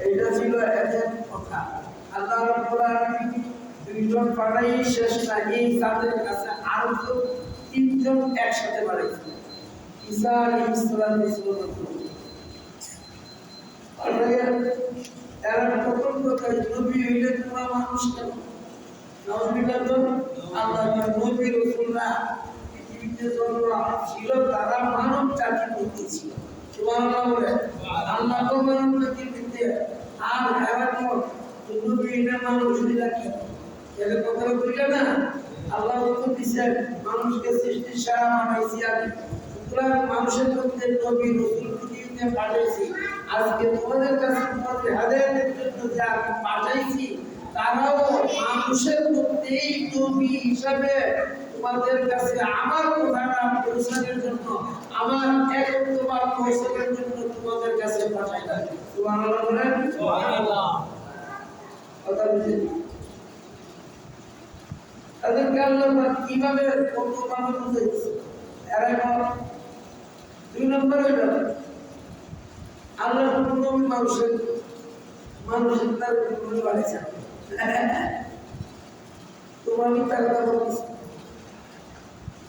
এটা ছিল এদের কথা। আল্লাহ রাব্বুল আলামিন দুইজন পাঠাই শেষ না, এই তাদের কাছে আরো তিনজন একসাথে বাড়াইছে। ঈসা আলাইহিস সালাম এরা প্রথম কথা নবী হইলে তোমরা মানুষ কেন? আল্লাহ নবী রাসূলরা পৃথিবীতে যত ছিল তারা মানব জাতির মধ্যে ছিল। সুবহানাল্লাহ বলে আল্লাহ তো মানব জাতির মধ্যে, আর এরা তো নবী হইলে মানুষ হইলা কেন? এর কথা বুঝলে না? আল্লাহ তো দিয়েছেন মানুষকে সৃষ্টির সারা বানাইছি আমি, সুতরাং মানুষের মধ্যে নবী রাসূল পৃথিবীতে পাঠাইছি। আজকে তোমাদের কাছে তোমাদের হেদায়েতের জন্য যা আমি পাঠাইছি তারাও মানুষের মধ্যেই নবী হিসাবে তোমাদের কাছে আমার কথাটা পৌঁছানোর জন্য, আমার একত্ববাদ পৌঁছানোর জন্য তোমাদের কাছে পাঠাইলাম। সুবহানাল্লাহ বলেন। সুবহানাল্লাহ। কথা বুঝলেন? তাদেরকে আল্লাহ কিভাবে কত মানুষ বুঝাইছে? এরা এখন দুই নম্বর হইল আল্লাহ নবী মানুষের তার কোনো বাড়িছে তোমার মিথ্যা কথা বলছিস,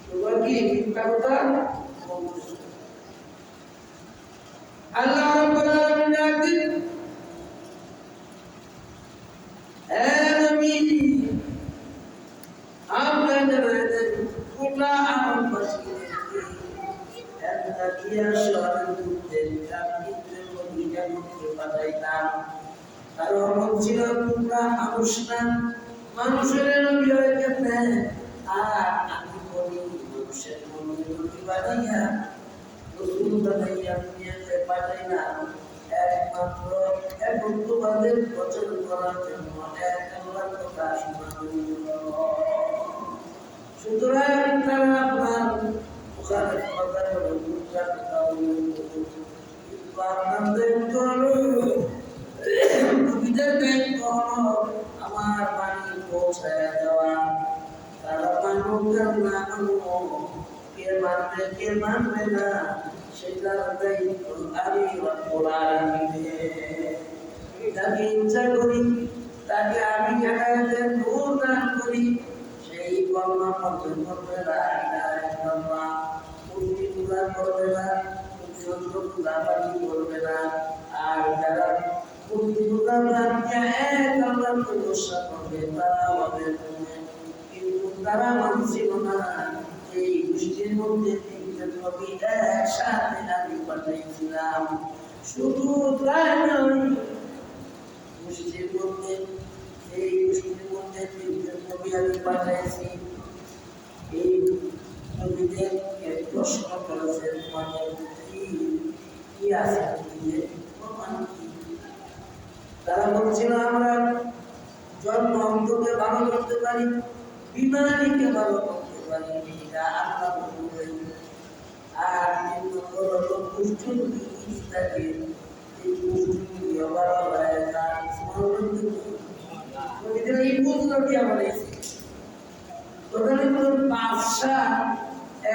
তোমার কি মিথ্যা কথা? আল্লাহ রাব্বুল আলামিন একদিন নবী আপনাদের কোলা আমার বাসীদেরকে একটা দিয়া শরীরের কাপিতের মধ্যে মধ্যে পাঠাইতাম। কারণ ছিল তোমরা মানুষ না, মানুষের নবী হয়ে কেমনে? আর আমি বলি মানুষের মধ্যে নবী বানাইয়া রাসূল বানাইয়া দুনিয়াতে পাঠাইলাম একমাত্র এবং তোমাদের বচন করার জন্য, এক আল্লাহর কথা শোনানোর জন্য। সুতরাং তারা আপনার ওখানে কথা বলে মুদ্রার কথা বলে কিন্তু আপনাদের নবীদের দায়িত্ব হলো আমার বাণী পৌঁছায়া দেওয়া। তারা মানুষ না মানুষ, কে মানবে কে মানবে না সেটার দায়িত্ব আমি রব্বুল আলামিনের। যাকে ইচ্ছা করি তাকে আমি হেদায়েতের নূর দান করি, সেই কলমা পর্যন্ত করবে না, ইলাহা ইল্লাল্লাহ মূর্তি পূজা করবে না, যন্ত্র পূজাবাজি করবে না। আর যারা মূর্তি পূজা বাদ দিয়ে এক আল্লাহকে ভরসা করবে তারা হবে মুমিন। কিন্তু তারা মানছিল না। এই গোষ্ঠীর মধ্যে তিনজন নবী একসাথে আমি পাঠাইছিলাম। শুধু তাই নয়, গোষ্ঠীর মধ্যে এই গোষ্ঠীর মধ্যে তিনজন নবী আমি পাঠাইছি। এই নবীদেরকে প্রশ্ন করেছে তোমাদের কি আছে, প্রমাণ কি? তারা বলছিল আমরা জন্ম অন্ধকে ভালো করতে পারি, বিমারীকে ভালো করতে পারি, এটা আল্লাহ বলবেন। আর তিন নম্বর হলো কুষ্ঠরোগী থাকে, এই কুষ্ঠরোগী আবার তার নবীদের এই বুঝলোটি আমার এসে প্রধানত বাদশাহ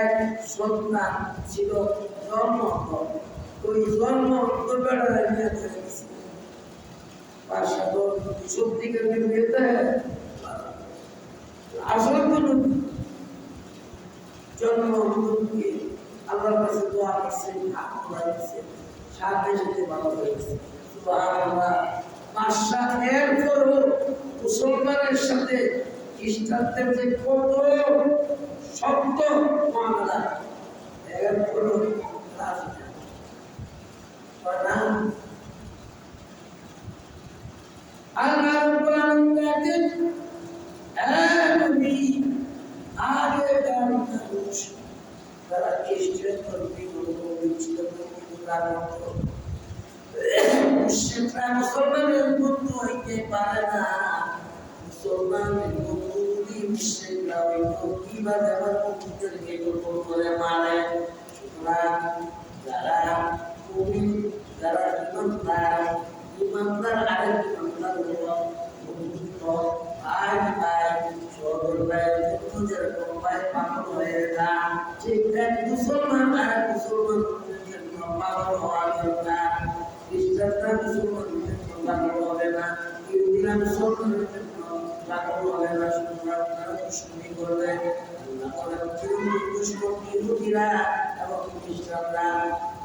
এক সন্তান ছিল জন্ম, ওই জন্ম বেড়া নিয়ে গেছে বাদশাহ তো সব দিকে যেতে আসলে তো জন্ম আল্লাহর কাছে দোয়া করছেন, আল্লাহ দিচ্ছেন, সাথে সাথে ভালো হয়েছে। সুবহানাল্লাহ। বাদশাহ এরপরও মুসলমানের সাথে খ্রিস্টানদের যে কত শব্দ মামলা, এরপরও রাজি না। আল্লাহ রাব্বুল আলামিন নবী আগেকার মানুষ যারা খ্রিস্টান ধর্মী ছিল মুশরিকরা মুসলমানের বন্ধু হইতে পারে না। মুসলমানের বন্ধু যদি মুশরিকরা হইতো কিভাবে আমার বন্ধুদেরকে গোপন করে মারে? সুতরাং যারা মুমিন, যারা ইমানদার আরেক ইমানদার হলো বন্ধুত্ব, ভাই ভাই সদর ভাইয়ের জন্য যেরকম ভাই পাগল হয়ে না, ঠিক এক মুসলমান আরেক মুসলমান পাগল হওয়া দরকার। খ্রিস্টানরা মুসলমানদের জন্য পাগল হবে না, ইহুদিরা মুসলমানের জন্য পাগল হবে না, সুতরাং তারা দুশ্মনী করবে। আল্লাহ বলেন দুশ্মন ইহুদিরা এবং খ্রিস্টানরা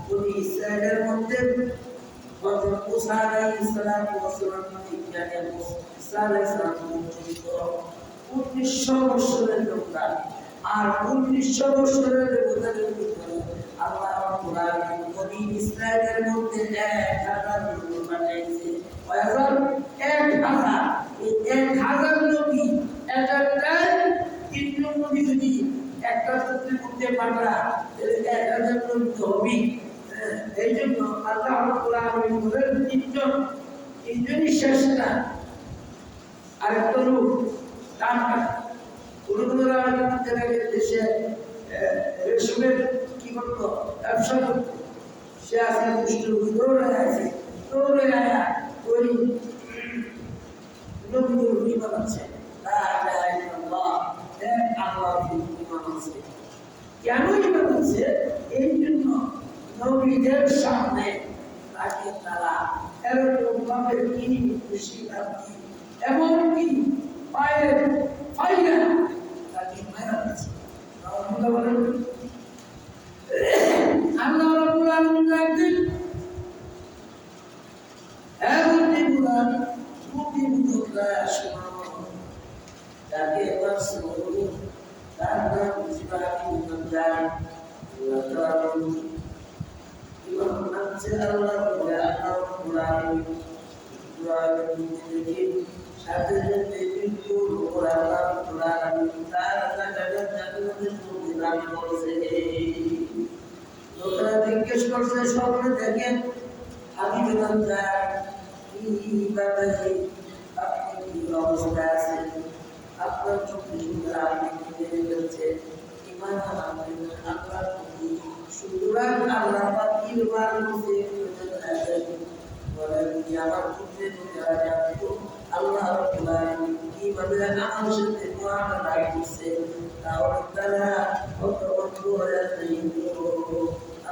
বনি ইসরায়েলের মধ্যে হযরত মুসা আলাইহিস সালাম বিজ্ঞানে মুসা আলাইহিস সালাম 1900 বছরের লোকরা, আর 1900 বছরের লোকদের ভিতরে আল্লাহ রাব্বুল আলামিন বনি ইসরায়েলের মধ্যে 1000 নবী পাঠাইছে। 1000 এই 1000 নবী একটাই তিনজন নবী যদি একটা পুত্রের মধ্যে পাঠা তাহলে 1000 নবী তো হবেই। এই জন্য আল্লাহ রাব্বুল আলামিন বলেন তিনজনই শেষ না, আরেকটা লোক তার গুরুগুরুরা দেশে রেশমের কি করতো ব্যবসা করতো, সে আসলে দুষ্ট দৌড়ে আছে, দৌড়ে আয়া ওই নবীদের ইমান আছে, কেন ইমান আছে? এই জন্য নবীদের সামনে তাকে তারা এরকম ভাবে কিনি খুশি থাকি, এমনকি পায়ের পাইয়া তাকে মেরা দিচ্ছে। আল্লাহ রাব্বুল আলামিন একদিন তাকে এবার শুনুন, তার নাম জিবাহি মুজাহিদ। আল্লাহ তাআলা ইমাম নামছে আল্লাহ রাব্বুল আলামিন দেখি সাথে সাথে কিন্তু আল্লাহ রাব্বুল আলামিন তার জান্নাতের মধ্যে নাম করেছে। লোকেরা জিজ্ঞেস করছে স্বপ্নে দেখেন আমি বেতন যাই কিভাবে আপনি কি অবস্থায় আছেন, আপনার চোখে আপনি কি জেনে ফেলছে ইমান আনবেন আল্লাহ প্রতি, সুতরাং আল্লাহ পাক ইমান মুছে বলেন যে আমার পুত্রের যারা জানতো আল্লাহ রাব্বুল আলামিন কিভাবে আমার সাথে মুআমালা করছে, তাহলে তারা অতবদ্ধ হয়ে যাইত।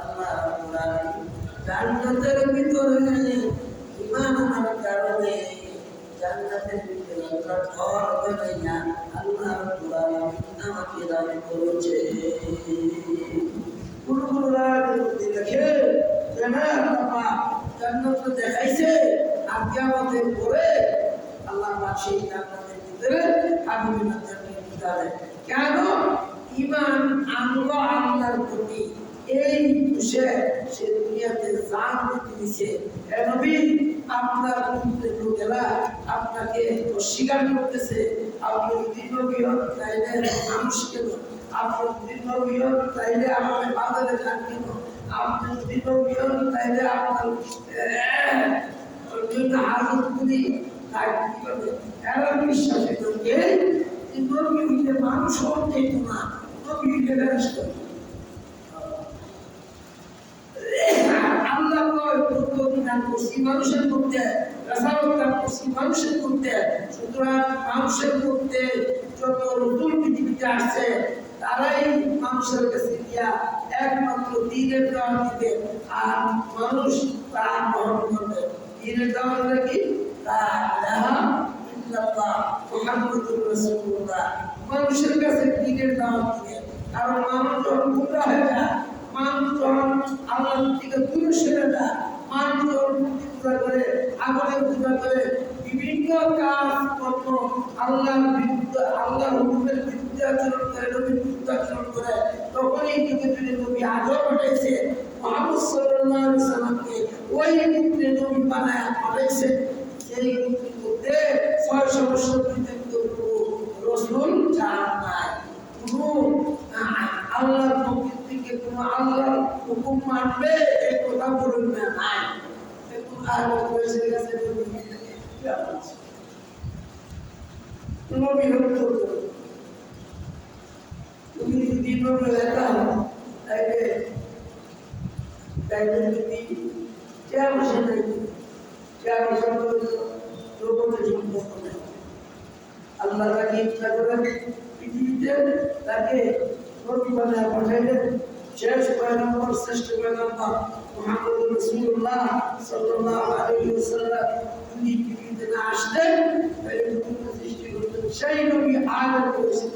আল্লাহ রাব্বুল আলামিন জান্নাতের ভিতরে ইমান আনার কারণে জান্নাতের ভিতরে আল্লাহ ঘর বানাইয়া আল্লাহ রাব্বুল আলামিন আমাকে দান করেছে। গুরুগুরুরা যদি দেখে যে না বাবা জান্নাত দেখাইছে, আর কিয়ামতের পরে আল্লাহ পাক সেই জান্নাতের ভিতরে আগুনের জান্নাতের ভিতরে কেন ঈমান আনলো আল্লাহর প্রতি, এই সে দুনিয়াতে জান দিয়েছে। হে নবী আপনার লোকেরা আপনাকে অস্বীকার করতেছে, আপনি যদি নবী হন তাইলে মানুষ কেন, আপনি যদি নবী হন তাইলে আমাকে বাজারে যান কেন, আপনি যদি নবী হন তাইলে আপনার জন্য হাজত করি তাই কি করবে। এরা বিশ্বাস করবে যে নবী হইলে মানুষ হন যেত না, নবী হইলে ফেরেশতা। আল্লাহ বিধান করছি মানুষের মধ্যে, রাসায়নিক করছি মানুষের মধ্যে, সুতরাং মানুষের মধ্যে যত নতুন পৃথিবীতে আসছে তারাই মানুষের কাছে গিয়া একমাত্র দ্বীনের দাওয়াত দিবে, আর মানুষ তা গ্রহণ করবে। দ্বীনের দাওয়াত কি? লা ইলাহা ইল্লাল্লাহ মুহাম্মাদুর রাসূলুল্লাহ। মানুষের কাছে দ্বীনের দাওয়াত দিবে, কারণ মানুষ যখন গুমরাহ হয়ে যায়, মানুষ যখন আল্লাহ থেকে দূরে সরে যায়, মানুষ যখন মূর্তি পূজা করে, আগুনের পূজা করে, বিভিন্ন কাজ কর্ম আল্লাহর বিরুদ্ধে, আল্লাহর হুকুমের বিরুদ্ধে আচরণ করে, নবীর বিরুদ্ধে আচরণ করে, তখনই যুগে যুগে নবী আজও পাঠাইছে মুহাম্মদ সাল্লাল্লাহু আলাইহি সাল্লামকে, ওই যুগে নবী বানায় পাঠাইছে। সেই যুগের মধ্যে 600 বছর পর্যন্ত রাসূল জান নাই, কোনো আল্লাহর পক্ষ থেকে কোনো আল্লাহর হুকুম মানবে এই কথা বলুন না, নাই। আর বয়সে গেছে নবী হল তো তুমি যদি নবী লেখা তাইলে তাইলে যদি চার বছর নাই, 4 বছর পর্যন্ত সম্পর্ক নেই। আল্লাহ তাকে ইচ্ছা করেন পৃথিবীতে তাকে নবী বানায় পাঠাইলেন। শেষ পয়গম্বর, শ্রেষ্ঠ পয়গম্বর মুহাম্মদুর রাসূলুল্লাহ সাল্লাল্লাহু আলাইহি ওয়াসাল্লাম সেই নবী আগে করেছে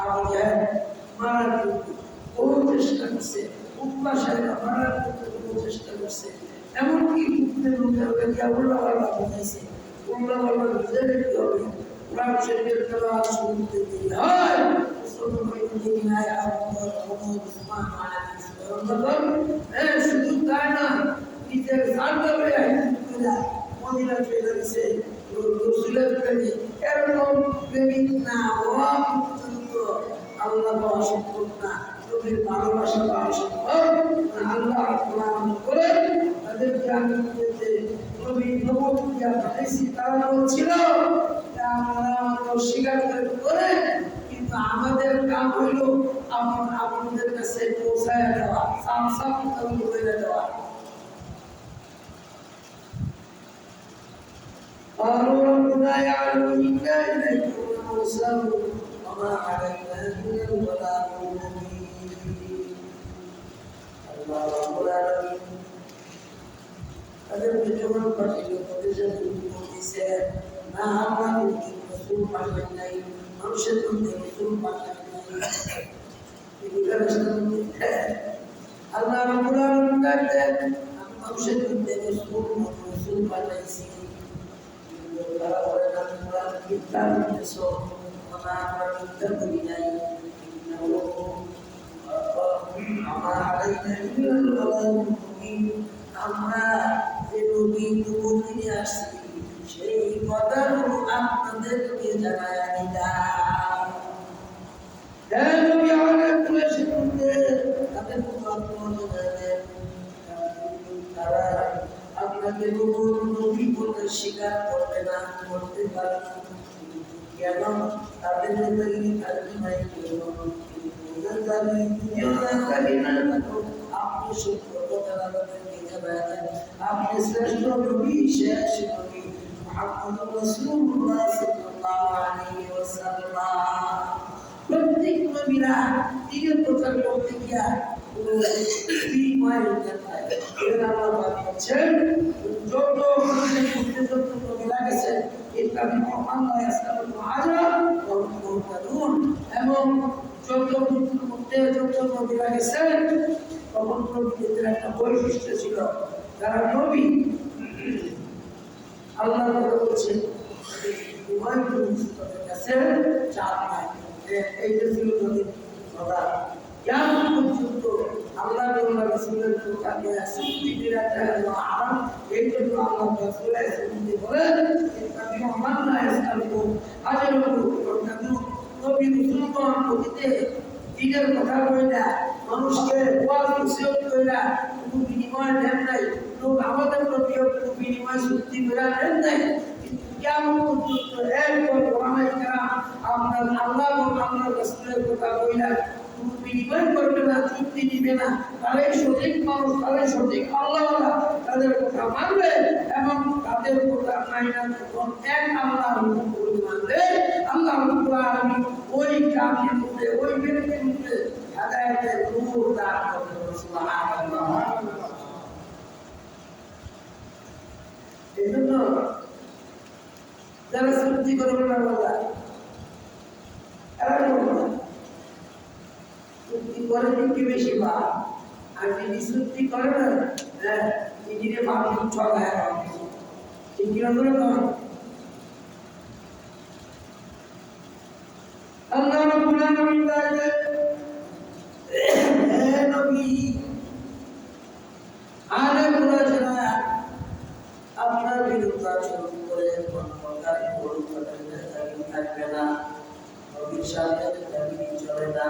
আবু জাহেল মারার জন্য বহু চেষ্টা করছে, উল্লাসেরা মারার জন্য বহু চেষ্টা করছে, এমনকি লোকেরা উল্লাহ আল্লাহ বোঝাইছে, উল্লাহ আল্লাহ বুঝাইলে কি হবে? কোরআন শরীফের তেলাওয়াত শুনতে দিতে হয়, শুধু তাই না, নিজের সার্ভারে মদিনা চলে গেছে রসুলের প্রেমে, এরকম প্রেমিক না হওয়া পর্যন্ত আল্লাহ পাওয়া সম্ভব না, নবীর ভালোবাসা পাওয়া সম্ভব। আল্লাহ কোরআন করে তাদেরকে আমি নবী নবুয়্যিয়া পাঠাইছি, তারা বলছিল আমরা অস্বীকার করে, কিন্তু আমাদের কাম হইল আপনাদের কাছে পৌঁছায় দেওয়া, সাফ সাফ বলে দেওয়া। قالوا ربنا يعلم إنا إليكم لمرسلون وما علينا إلا البلاغ المبين الله رب العالمين তাদেরকে যখন পাঠিয়ে প্রতিষ্ঠান করতেছে না, আমরা কিন্তু রসুল পাঠাই নাই, মানুষের মধ্যে রসুল পাঠাই নাই, আল্লাহ রাব্বুল আলামিন বলেন আমি মানুষের মধ্যে রসুল পাঠাইছি, তারা বলে না তোমরা মিথ্যা বলতেছো, আমরা মিথ্যা বলি নাই, আমার আলাইনা ইল্লাল বালাগুল মুবিন, আমরা যে নবী নিয়ে আসছি সেই কথাগুলো আপনাদেরকে জানায় দিলাম। নবী আমাদের তুলেছে তাদের তারা আপনাকে নবী বলে স্বীকার করবে না, করতে পারে না, কেন? তাদের নেতাগিরি থাকবে নাই, আপনি সত্য কথা তাদেরকে জানায় দেন, আপনি শ্রেষ্ঠ নবী, শেষ নবী মুহাম্মদুর রাসূলুল্লাহ সাল্লাল্লাহু আলাইহি ওয়াসাল্লাম। প্রত্যেক নবীরা দিনের প্রচার করতে গিয়া যত নবীরা গেছে এবং যত নবীরা গেছেন তখন নবীদের একটা বৈশিষ্ট্য ছিল, যারা নবী আল্লাহ বলছে চাপ নাই, এইটা ছিল নবীর কথা। কেমন পর্যন্ত আল্লাহ রাসূলের কাছে সিদ্দিকের একটা আরাম, এই জন্য আল্লাহ রাসূল বলেন আমি আমান্না ইসলামু আজরু কাদু নবী মুসলমান প্রতিতে দিনের কথা কইরা মানুষকে ওয়াজ নসিহত কইরা কোনো বিনিময় দেন নাই, লোক আমাদের প্রতিও কোনো বিনিময় চুক্তি কইরা দেন নাই, কিন্তু কেমন পর্যন্ত একবার ওলামায়ে কেরাম আমরা আল্লাহ এবং আল্লাহর রাসূলের কথা কইরা বিনিময় করবে না, চুক্তি দিবে না, তারাই সঠিক মানুষ, তারাই সঠিক আল্লাহওয়ালা, তাদের কথা মানবে এবং তাদের কথা মাইনা যখন এক আল্লাহর হুকুম করে মানবে, আল্লাহ রাব্বুল আলামিন ওই কামের মধ্যে ওই ব্যক্তির মধ্যে হেদায়েতের নূর দান করবেন। সুবহানাল্লাহ। এজন্য যারা চুক্তি করবে না বলা এরা চুক্তি করে কি বেশি বা আর যিনি চুক্তি করে না, হ্যাঁ নিজের ভাবি ঠগায় ঠিক কিনা করে নয়। আল্লাহ রাব্বুল আলামিন বলেন হে নবী আলে কুরাইশরা আপনার বিরুদ্ধে আচরণ করে কোন প্রকার ভুল থাকবে না, নবীর সাথে দাবি চলে না,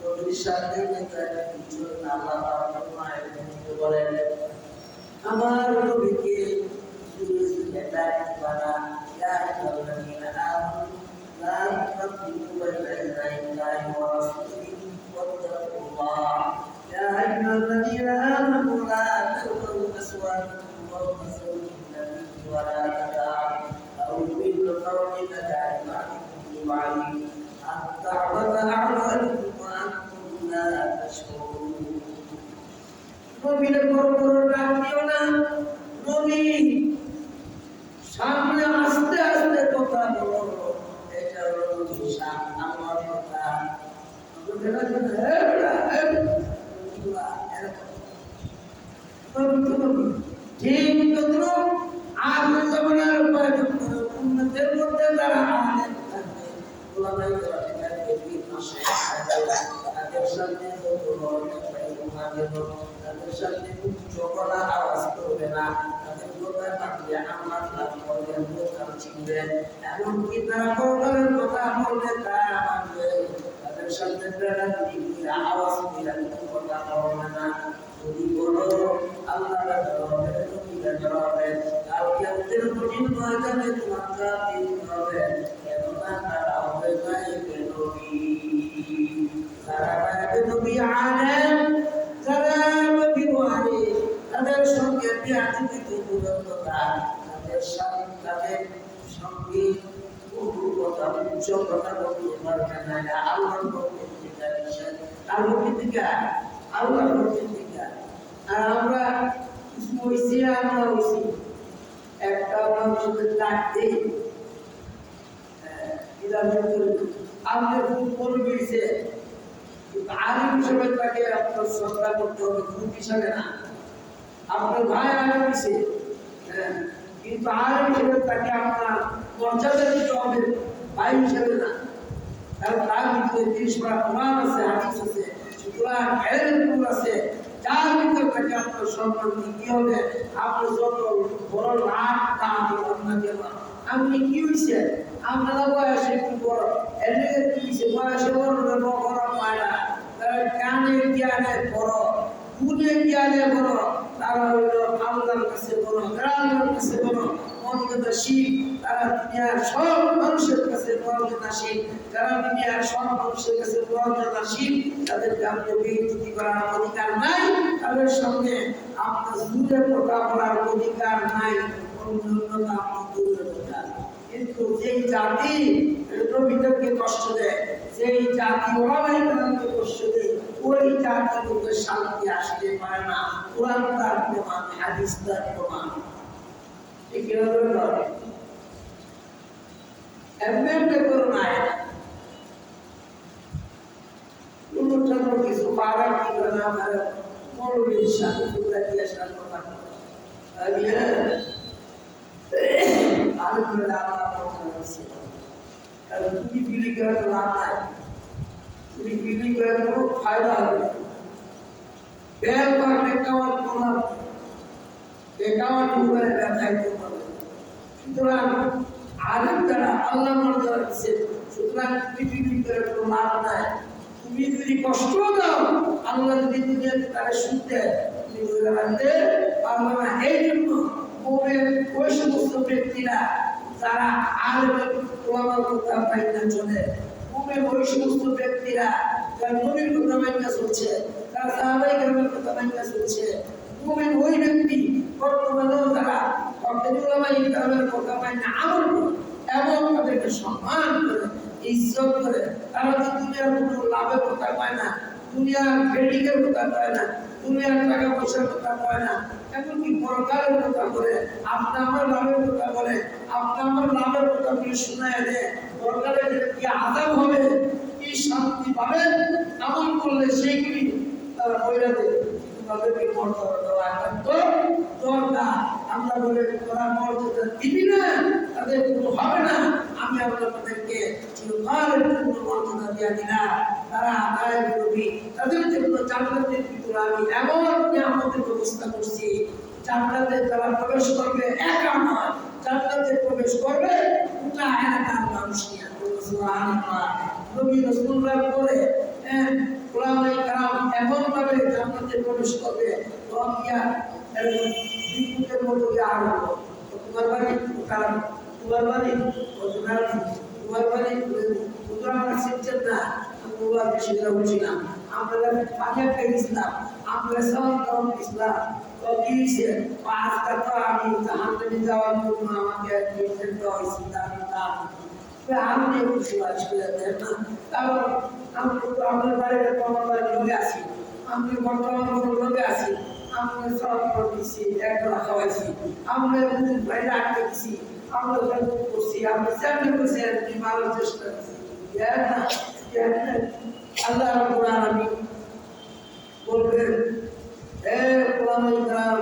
নবীর সাথে দাবি চলে না। আল্লাহ তাআলা বলেন আমার নবীকে জুরে জুরে দাঁড়িয়ে বানা ইয়া আল্লাযীনা আমানু লা তুফাররিকু বাইনা ইয়াদাইল্লাহি ওয়া রাসূলিহি ওয়াত্তাকুল্লাহ ইয়া আইয়ুহাল্লাযীনা আমানু লা তারফা'উ আসওয়াতাকুম ফাওqa sawti an-nabiyyi wa la tad'u bil qawli kad'a'i ba'dikum li ba'din an ta'bada a'malukum wa antum la tashkurun। নবীর বড় বড় ডাক দিও না, নবী সামনে আস্তে আস্তে কথা বলো, শান আমার কথা ঠিক তদ্রুপ আখের জামানার উম্মতের মধ্যে যারা আলেম থাকবে ওলামায়ে কেরাম থাকবে বীর মাশায়েখ তাদের সামনে যত বড় তাদের সামনে উচ্চ গলা আওয়াজ করবে না, তাদের কথা কাটলে আমার লাভ করবেন কথা চিনবেন, এমনকি তারা পরকালের কথা বললে তারা মানবে, তাদের সামনে প্রেরণা আওয়াজ দিলে কথা বলবে না। যদি বলো আল্লাহ হবে নবীরা হবে কালকে ওদের কঠিন ময়দানে তোমার কাফির হবে, কেননা তারা হবে গায়েবে নবী, তারা গায়েবে নবী আলেম, যারা নবী ওয়ালি, তাদের সঙ্গে বিয়াদবিত দূরত্বতা, তাদের সাথে তাদের সঙ্গে কথা উচ্চ কথা বলতে পারবে না, আল্লাহর পক্ষ থেকে নিষেধ, আল্লাহর পক্ষ থেকে আল্লাহর পক্ষ থেকে। আর আমরা হইছি আমরা হইছি একটা মানুষের ডাক দিই আপনি খুব বড় বেড়েছে আলিম হিসেবে তাকে আপনার শ্রদ্ধা করতে হবে, খুব হিসাবে না। আপনার ভাই আলিম দিছে কিন্তু আলিম হিসেবে তাকে আপনার মর্যাদা দিতে হবে, ভাই হিসেবে না। কারণ তার ভিতরে 30 পারা কোরআন আছে, হাদিস আছে, সুতরাং এলেম আছে, যার ভিতরে তাকে আপনার সম্মান দিতে হবে। আপনার যত বড় লাভ তা করুন না কেন, আপনি কি হয়েছে আপনারা বয়সে একটু বড় এর কি হয়েছে বয়সে বড় বড় পায় না, কানে জ্ঞানে বড়, গুণে জ্ঞানে বড়, তারা হইল আল্লাহর কাছে বড়, আল্লাহর কাছে বড় মর্যাদাশীল, তারা দুনিয়ার সব মানুষের কাছে মর্যাদাশীল, যারা দুনিয়ার সব মানুষের কাছে মর্যাদাশীল, তাদেরকে আপনি বেইজ্জতি করার অধিকার নাই, তাদের সঙ্গে আপনার জুড়ে কথা বলার অধিকার নাই, অন্যতা আপনি দূরে কথা। কিন্তু যেই জাতি নবীদেরকে কষ্ট দেয়, যেই জাতি ওলামায়ে কেরামকে কষ্ট দেয়, ওই জাতির মধ্যে শান্তি আসতে পারে না। কোরআন তার প্রমাণ, হাদিস তার প্রমাণ। ঠিক এভাবে করে এমনি করো না, কোনোটার কিছু পারা কি করে না পারে মৌলবীর সাথে তোমরা কি আসার কথা আমি তুমি বিলি করে তো লাভ নাই, তুমি বিলি করে কোনো ফায়দা হবে না, ব্যাগ বা একাউন্ট তোমার একাউন্ট উপরে ব্যবসায়িত করবে। সুতরাং আলেম দ্বারা আল্লাহ মর্যাদা দিচ্ছে, সুতরাং তুমি বিলি করে কোনো লাভ নাই। তুমি যদি কষ্ট দাও, আল্লাহ যদি দুনিয়াতে তাকে শুনতে তুমি ধরে রাখতে পারবে না। এই জন্য ওই সমস্ত ব্যক্তিরা যারা আলেমের ওলামার কথা মাইনা চলে, ওই সমস্ত ব্যক্তিরা যারা নবীর কথা মাইনা চলছে, তারা সাহাবায়ে কেরামের কথা মাইনা চলছে, ওই ব্যক্তি বর্তমানেও যারা ওলামায়ে কেরামের কথা মাইনা আমল করে এবং তাদেরকে সম্মান করে ইজ্জত করে, তারা তো দুনিয়ার কোনো লাভের কথা পায় না, দুনিয়ার বেডিকের কথা পায় না, দুনিয়ার টাকা পয়সার কথা পায় না, এমনকি পরকালের কথা বলে, আপনি আমার লাভের কথা বলে, আপনি আমার লাভের কথা বলে শোনায় দেয়, পরকালে কি আযাব হবে, কি শান্তি পাবেন, আমল করলে সেইগুলি তারা বইলা দেয়। তাদেরকে মর্যাদা দেওয়া একান্ত দরকার। আমরা বলে তোরা মর্যাদা দিবি না, তাদের কোনো হবে না, আমি আপনাদেরকে চিরকালের জন্য মর্যাদা দিয়ে দিলাম। তারা আদায় করবি, তাদের জন্য জান্নাতের ভিতরে আমি এমন নিয়ামতের ব্যবস্থা করছি, জান্নাতে তারা প্রবেশ করবে একা নয়, জান্নাতে প্রবেশ করবে গোটা এলাকার মানুষ নিয়ে। সুবহানাল্লাহ। নবী রাসূলুল্লাহ বলে ওলামায়ে কেরাম এমন ভাবে জান্নাতে প্রবেশ করবে, রহিয়া এরকম বিদ্যুতের মতো আলো, তোমার বাড়ি কারণ তোমার বাড়ি তোমার বাড়ি আমরা শিখছেন না, আমরা বেশি উঠছিলাম, আমরা পাখা পেয়েছিলাম, আমরা সব কারণ ইসলাম দিয়েছে। আজকাল তো আমি জাহান্নামে যাওয়ার জন্য আমাকে নির্দেশ দেওয়া হয়েছিল, আমি খুশি আছি না, কারণ আমি তো আপনার বাড়িতে তোমার বাড়ি লোকে আছি, আমি বর্তমান কোনো লোকে আছি, আমি সব দিচ্ছি, একবার খাওয়াইছি, আমরা বাইরে আটকে দিচ্ছি, আমরা করছি, আমরা চেষ্টা করছি, আপনি ভালো চেষ্টা করছি, আল্লাহ রাব্বুল আলামিন বলবেন, হে ওলামায়ে কেরাম,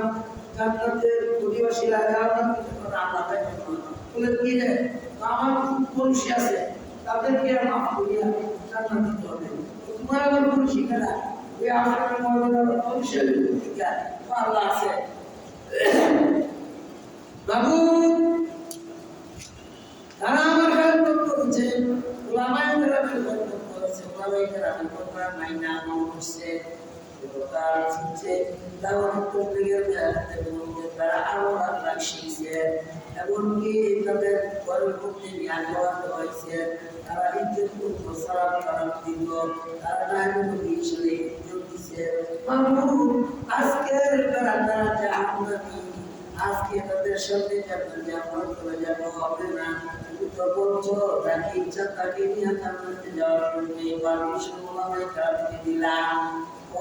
জান্নাতের অধিবাসীরা জান্নাতের কথা আমরা পাইবেন না। বলে কি রে, আমার খুব খুশি আছে, তাদেরকে মাফ করিয়া জান্নাত দিতে হবে। তোমার আবার খুশি কেন? ওই আখেরাতের মর্যাদা খুশির ভূমিকা আল্লাহ আছে। বাবু তারা আমার খেদমত করেছে, ওলামায়ে কেরামের খেদমত করেছে, ওলামায়ে কেরামের কথা মাইনা আমল করছে, তার হচ্ছে দাওয়াত তবলীগের মেহনতের মধ্যে তারা আরো আল্লাহ শিখছে, এমনকি তাদের ঘরের মধ্যে নিয়ে খাওয়াতে হয়েছে, তারা ইজ্জত করতো, সালাম কালাম দিত, তারা নায়ক হিসেবে ইজ্জত দিচ্ছে। আজকের তারা জাহান্নামী, আজকে তাদের সাথে জান্নাতে আমরা চলে যাবো হবে না। তুমি তো বলছো তাকে ইচ্ছা তাকে নিয়ে জান্নাতে যাওয়ার জন্য পারমিশন ওলামায়ে কেরামকে দিলাম।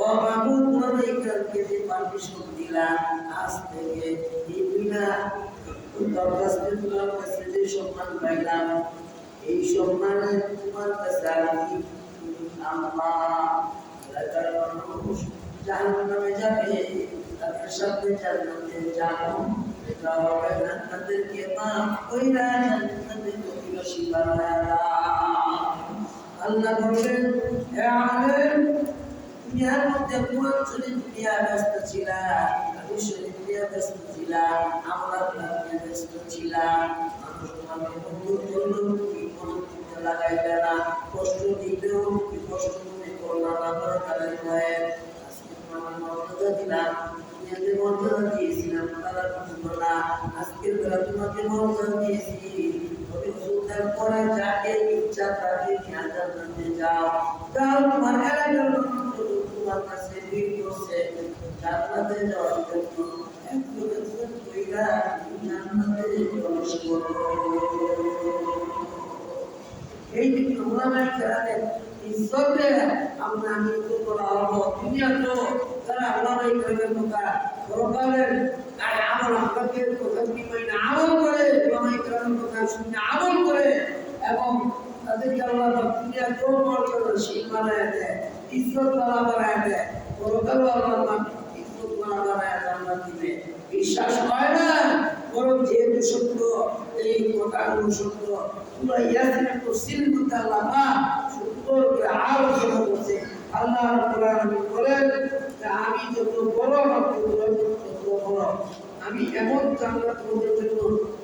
ও বাবু ওলামায়ে কেরামকে যে পারমিশন দিলাম, আজ থেকে এই বিনা দরখাস্তে তোমার কাছে যে সম্মান পাইলাম, এই সম্মানে তোমার কাছে আমি মানুষ জাহান্নামে যাবে, তাদের সাথে জান্নাতে যাবো, এটা হবে না। তাদেরকে মাফ কইরা জান্নাতে অধিবাসী বানায়া দাও। আল্লাহ বলেন, হে আলেম, দুনিয়ার মধ্যে কোরআন শরীফ নিয়ে ব্যস্ত ছিলা, হাদিস শরীফ নিয়ে ব্যস্ত ছিলা, আমল নিয়ে ব্যস্ত ছিলা, মানুষ তোমাকে বন্ধু করলেও তুমি কোনো দিকে লাগাইলে না, কষ্ট দিলেও তুমি কষ্ট মনে করলা না, দরকারের ভয়ে। আজকে তোমার মর্যাদা দিলাম, দুনিয়াতে মর্যাদা দিয়েছিলাম, তারা বুঝলো না, আজকের বেলা তোমাকে মর্যাদা দিয়েছি। রসুলের পরে যাকে ইচ্ছা তাকে নিয়ে জান্নাতে যাও, যাও তোমার এলাকার মানুষ তোমার কাছে ভিড় করছে জান্নাতে যাওয়ার জন্য, একজন একজন কইরা জান্নাতে প্রবেশ করো। এই যে ওলামায়ে কেরামের ইজ্জতে আমরা নিয়োগ করা হলো, দুনিয়া তো তারা ওলামায়ে কেরামের কথা পরকালের আমল আপনাদের কথা কি না আমল করে, ওলামায়ে কেরামের কথা শুনে আমল করে, এবং তাদেরকে আল্লাহ দুনিয়া তো মর্যাদাশীল বানায় দেয়, ইজ্জতওয়ালা বানায় দেয়, পরকালও আল্লাহ ইজ্জতওয়ালা বানায় জান্নাত দিবে। বিশ্বাস হয় না, বরং যেহেতু সত্য, এই কথাগুলো সত্য, সূরা ইয়াসিনের তাফসীর করতে আল্লাহ সুন্দর করে আলোচনা করছে। আল্লাহ রাব্বুল আলামিন বলেন যে আমি যত বড় তত বড়, আমি এমন জান্নাত তোমাদের জন্য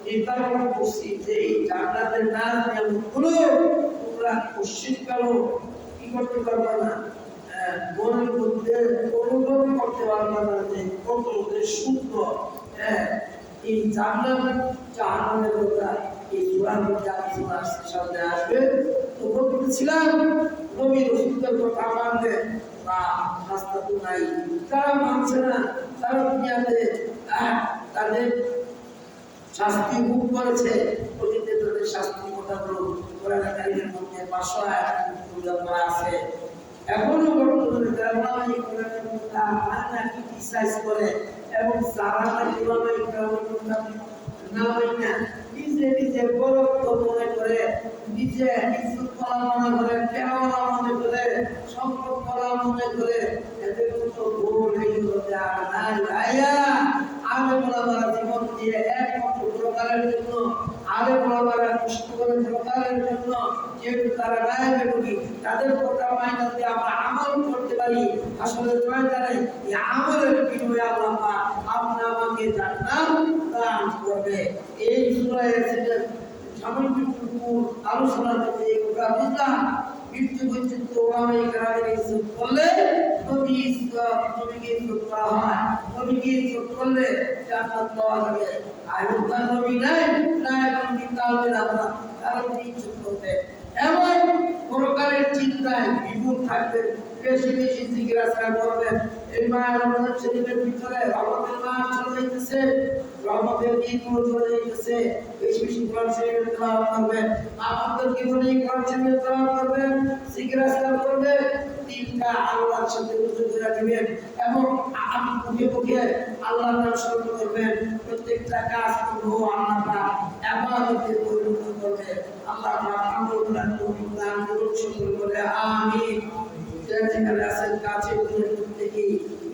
নির্ধারণ করছি যে এই জান্নাতের নাম যেমনগুলো তোমরা কোশ্চিনকালও কি করতে পারবে না, মনের মধ্যে অনুভব করতে পারবে না যে কত যে সুন্দর। এই জান্নাত জাহান্নামের কথা এই সূরার মধ্যে আলোচনা সামনে আসবে। তো বলতেছিলাম নবী রাসূলদের কথা মানবে বা রাস্তা তো নাই, তারা মানছে না, তারা দুনিয়াতে তাদের শাস্তি ভোগ করেছে, অতীতে তাদের শাস্তি কথাগুলো কোরআন কারীমের মধ্যে 500 আয়াত উল্লেখ করা আছে। এখনো বর্তমানে যারা ওলামায়ে কেরামের কথা মানে না ক্রিটিসাইজ করে এবং যারা ওলামায়ে কেরামের কথা না মানে নিজে নিজে গৌরব মনে করে, নিজে ইজ্জত করা মনে করে, টেওয়ালা মনে করে, সম্পদ করা মনে করে, এদের মতো ভুল হয়ে গেছে। আর নাই ভাইয়া, আলেম ওলামারা জীবন দিয়ে একমাত্র প্রকারের জন্য, আলেম ওলামারা কষ্ট করে প্রকারের জন্য, যেহেতু তারা গায়েবে ঢুকি, তাদের কথা মাইনা দিয়ে আমরা আমল করতে পারি। আসলে জানে এই আমলের বিনিময়ে আল্লাহ আপনি আমাকে জান্নাত দান করবে। এই সূরা ইয়াসিনের সামগ্রিকটুকু আলোচনা থেকে এই কথা বুঝলাম, মৃত্যু পর্যন্ত ওলামায়ে কেরামের ইজ্জত করলে নবীকে ইজ্জত করা হয়, নবীকে ইজ্জত করলে জান্নাত পাওয়া যাবে। আর নবী নাই না এখন কিতাবে আমরা তারা ইজ্জত করবে এবং পরকালের চিন্তায় বিপুল থাকবেন, বেশি বেশি জিকির আজকার করবেন। এই মায়ের রমজান শরীফের ভিতরে রহমতের মাস চলে যাইতেছে, রহমতের দিনগুলো চলে যাইতেছে, বেশি বেশি কোরআন শরীফের তেলাওয়াত করবেন, আপনাদেরকে বলি কোরআন শরীফের তেলাওয়াত করবেন, জিকির আজকার করবেন, দিনটা আল্লাহর সাথে উজু করে দিবেন এবং আমি মুখে মুখে আল্লাহ নাম স্মরণ করবেন, প্রত্যেকটা কাজ করবো আল্লাহ পাক ইবাদতে পরিণত করবে। আল্লাহ পাক আমলগুলো তৌফিক দান করুন, সকল বলে আমিন। যেখানে আছেন কাছে দূরে থেকে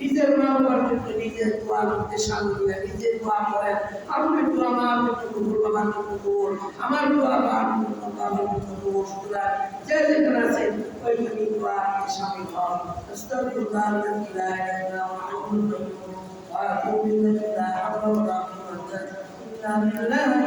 নিজের মা-বাবার জন্য নিজের দোয়া করতে সামনে দিয়ে নিজের দোয়া করেন। আমি দোয়া আমার জন্য কবুল, বাবার জন্য কবুল, আমার দোয়া বাবার জন্য কবুল। সুতরাং যে যেখানে আছেন ওইখানে দোয়া শামিল হন। আস্তাগফিরুল্লাহ লা ইলাহা ইল্লা হুয়া ওয়া আতুবু ইলাইহি। লা হাওলা ওয়া লা কুওয়াতা ইল্লা বিল্লাহ।